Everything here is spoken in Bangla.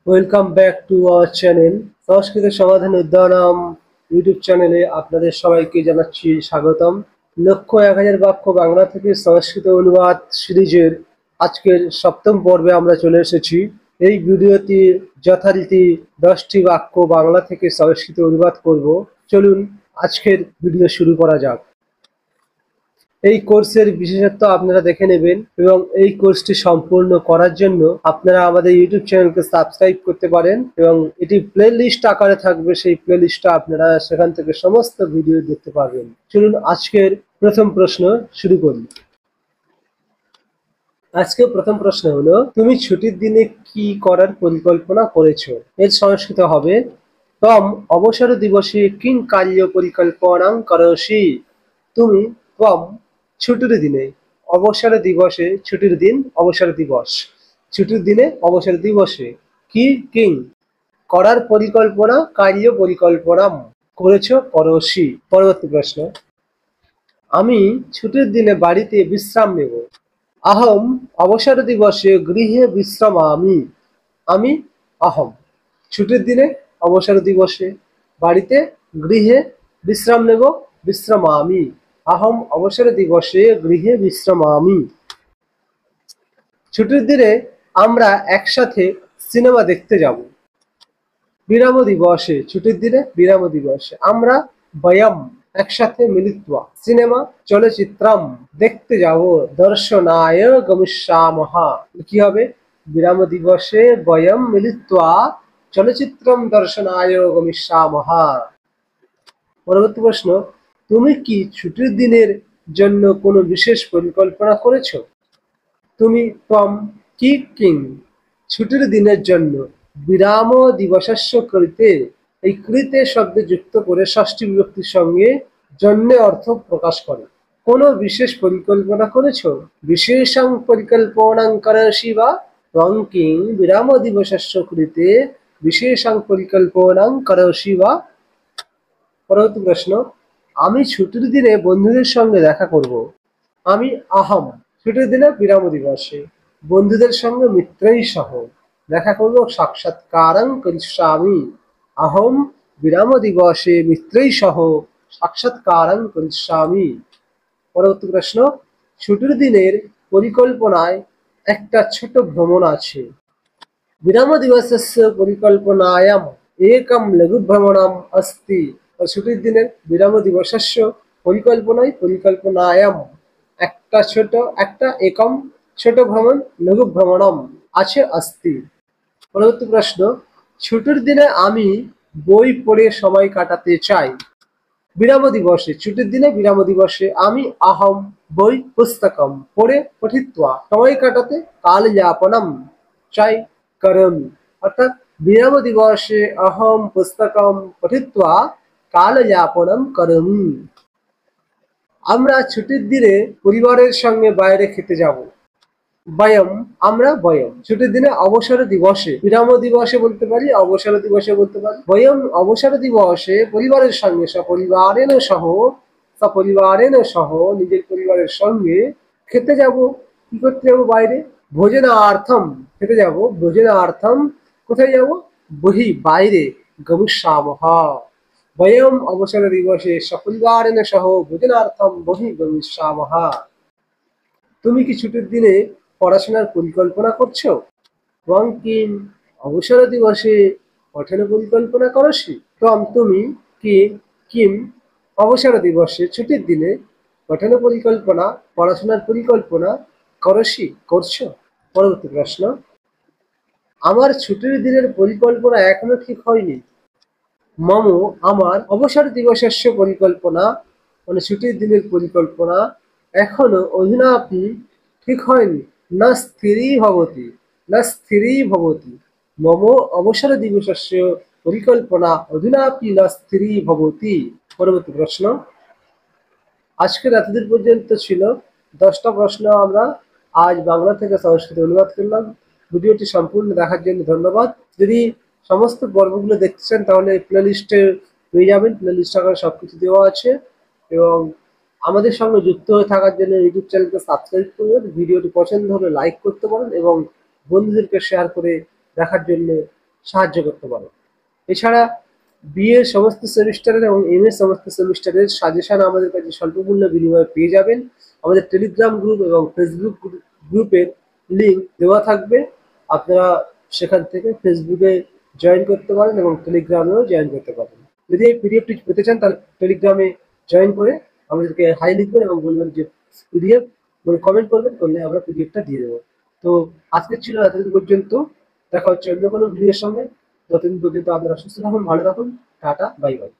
Welcome back to our channel Sanskrit Samadhan Udyanam YouTube চ্যানেলে আপনাদের সবাইকে জানাচ্ছি স্বাগতম। লক্ষ্য 1000 বাক্য বাংলা থেকে সংস্কৃত অনুবাদ সিরিজের আজকের সপ্তম পর্বে আমরা চলে এসেছি। এই ভিডিওতে যথারীতি 10টি বাক্য বাংলা থেকে সংস্কৃত অনুবাদ করব। চলুন আজকের ভিডিও শুরু করা যাক। এই কোর্সের বিশেষত্ব আপনারা দেখে নেবেন এবং এই কোর্সটি সম্পূর্ণ করার জন্য আপনারা আমাদের ইউটিউব চ্যানেলকে সাবস্ক্রাইব করতে পারেন এবং এটি প্লে লিস্ট আকারে থাকবে। সেই প্লে লিস্টটা আপনারা সেখান থেকে সমস্ত ভিডিও দেখতে পারবেন। চলুন আজকের প্রথম প্রশ্ন শুরু করি। আজকে প্রথম প্রশ্ন হলো, তুমি ছুটির দিনে কি করার পরিকল্পনা করেছো? এর সংস্কৃত হবে তম অবসর দিবসে কিং কার্য পরিকল্পনাং করোসি। তুমি তম ছুটির দিনে, অবসর দিবসে ছুটির দিন, অবসর দিবস, ছুটির দিনে অবসর দিবসে কি কিং করার পরিকল্পনা, কার্য পরিকল্পনা করেছো, করোসি। পরবর্তী প্রশ্ন, আমি ছুটির দিনে বাড়িতে বিশ্রাম নেব। আহম অবসর দিবসে গৃহে বিশ্রামামি। আমি আহম ছুটির দিনে, অবসর দিবসে বাড়িতে, গৃহে বিশ্রাম নেব, বিশ্রামামি। আহম অবসর দিবসে গৃহে বিশ্রামামি। ছুটির দিনে আমরা একসাথে সিনেমা দেখতে যাব। বিরাম দিবসে, ছুটির দিনে বিরাম দিবসে আমরা বয়ম একসাথে মিলিত্বা সিনেমা চলচ্চিত্রম দেখতে যাব। দর্শনায় গমিষ্যামহা। কি হবে? বিরাম দিবসে বয়ম মিলিত্বা চলচ্চিত্রম দর্শনায় গমিষ্যামহা। পরবর্তী প্রশ্ন, তুমি কি ছুটির দিনের জন্য কোনো বিশেষ পরিকল্পনা করেছো? তুমি ত্বম কি কিং ছুটির দিনের জন্য বিরাম দিবসস্য কৃতে, এই কৃতে শব্দে যুক্ত করে ষষ্ঠী বিভক্তির সঙ্গে জন্যে অর্থ প্রকাশ করে। কোনো বিশেষ পরিকল্পনা করেছো? বিশেষং পরিকল্পনাং করোষি বা? ত্বং কিং বিরাম দিবসস্য কৃতে বিশেষং পরিকল্পনাং করোষি বা? পরবর্তী প্রশ্ন, আমি ছুটির দিনে বন্ধুদের সঙ্গে দেখা করব। আমি আহম ছুটির দিনে বিরাম দিবসে বন্ধুদের সঙ্গে মিত্রই সহ দেখা করব। সাক্ষাৎকারং করিষ্যামি। আহম বিরাম দিবসে মিত্রই সহ সাক্ষাৎকারং করিষ্যামি। পরবর্তী প্রশ্ন, ছুটির দিনের পরিকল্পনায় একটা ছোট ভ্রমণ আছে। বিরাম দিবসস্য পরিকল্পনায়াম একম লঘু ভ্রমণম अस्ति। ছুটির দিনের বিরাম দিবসস্য পরিকল্পনায়াম একটা একম ছোট ভ্রমণ, লঘু ভ্রমণম আছে, अस्ति। পরবর্তী প্রশ্ন, ছুটির দিনে আমি বই পড়ে সময় কাটাতে চাই। বিরাম দিবসে, ছুটির দিনে বিরাম দিবসে আমি আহম বই পুস্তকম পড়ে পঠিত্বা সময় কাটাতে কালযাপনম চাই করমি। অর্থাৎ বিরাম দিবসে অহম পুস্তকম পঠিত্বা কালযাপনম করমি। আমরা ছুটির দিনে পরিবারের সঙ্গে বাইরে খেতে যাব। বয়ম আমরা বয়ম ছুটির দিনে অবসর দিবসে, বিরাম দিবসে বলতে পারি, অবসর দিবসে বলতে পারি। বয়ম অবসর দিবসে পরিবারের সঙ্গে, সপরিবারেণ সহ নিজের পরিবারের সঙ্গে খেতে যাব। কি করতে যাব? বাইরে। ভোজনার্থম খেতে যাব। ভোজনার্থম কোথায় যাব? বহি বাইরে। গমিষ্যামহা। বয়ম অবসর দিবসে সপরিবারেণ সহ ভোজনার্থম বহি গমিষ্যামহা। তুমি কি ছুটির দিনে পড়াশোনার পরিকল্পনা করছো? এবং কিম অবসর দিবসে পঠন পরিকল্পনা করোসি। তম তুমি কি কিম অবসর দিবসে ছুটির দিনে পঠন পরিকল্পনা, পড়াশোনার পরিকল্পনা করোসি করছো। পরবর্তী প্রশ্ন, আমার ছুটির দিনের পরিকল্পনা এখনো ঠিক হয়নি। মম আমার অবসর দিবসস্য পরিকল্পনা, মানে ছুটির দিনের পরিকল্পনা এখনো অধুনাপি ঠিক হয়নি। না স্থিরী ভবতি, না স্থিরী ভবতি। মম অবসর দিবসস্য পরিকল্পনা অধুনাপি না স্থিরী ভবতি। পরবর্তী প্রশ্ন, আজকের এতদিন পর্যন্ত ছিল 10টা প্রশ্ন আমরা আজ বাংলা থেকে সংস্কৃত অনুবাদ করলাম। ভিডিওটি সম্পূর্ণ দেখার জন্য ধন্যবাদ। যদি সমস্ত পর্বগুলো দেখতে চান তাহলে প্লে লিস্টে পেয়ে যাবেন। প্লে লিস্ট আকারে সবকিছু দেওয়া আছে এবং আমাদের সঙ্গে যুক্ত হয়ে থাকার জন্য ইউটিউব চ্যানেলকে সাবস্ক্রাইব করবেন। ভিডিওটি পছন্দ হলে লাইক করতে পারেন এবং বন্ধুদেরকে শেয়ার করে দেখার জন্য সাহায্য করতে পারো। এছাড়া বি এর সমস্ত সেমিস্টারের এবং এম এর সমস্ত সেমিস্টারের সাজেশন আমাদের কাছে স্বল্পমূল্য বিনিময়ে পেয়ে যাবেন। আমাদের টেলিগ্রাম গ্রুপ এবং ফেসবুক গ্রুপের লিঙ্ক দেওয়া থাকবে। আপনারা সেখান থেকে ফেসবুকে জয়েন করতে পারেন এবং টেলিগ্রামেও জয়েন করতে পারেন। যদি এই পিডিএফটি পেতে চান তাহলে টেলিগ্রামে জয়েন করে আমাদেরকে হাই লিখবেন এবং বলবেন যে পিডিএফ, মানে কমেন্ট করবেন, করলে আমরা পিডিএফটা দিয়ে দেবো। তো আজকে ছিল এতদিন পর্যন্ত, দেখা হচ্ছে অন্য কোনো ভিডিওর সঙ্গে। ততদিন পর্যন্ত আপনারা সুস্থ থাকুন, ভালো থাকুন, টাটা, বাই বাই।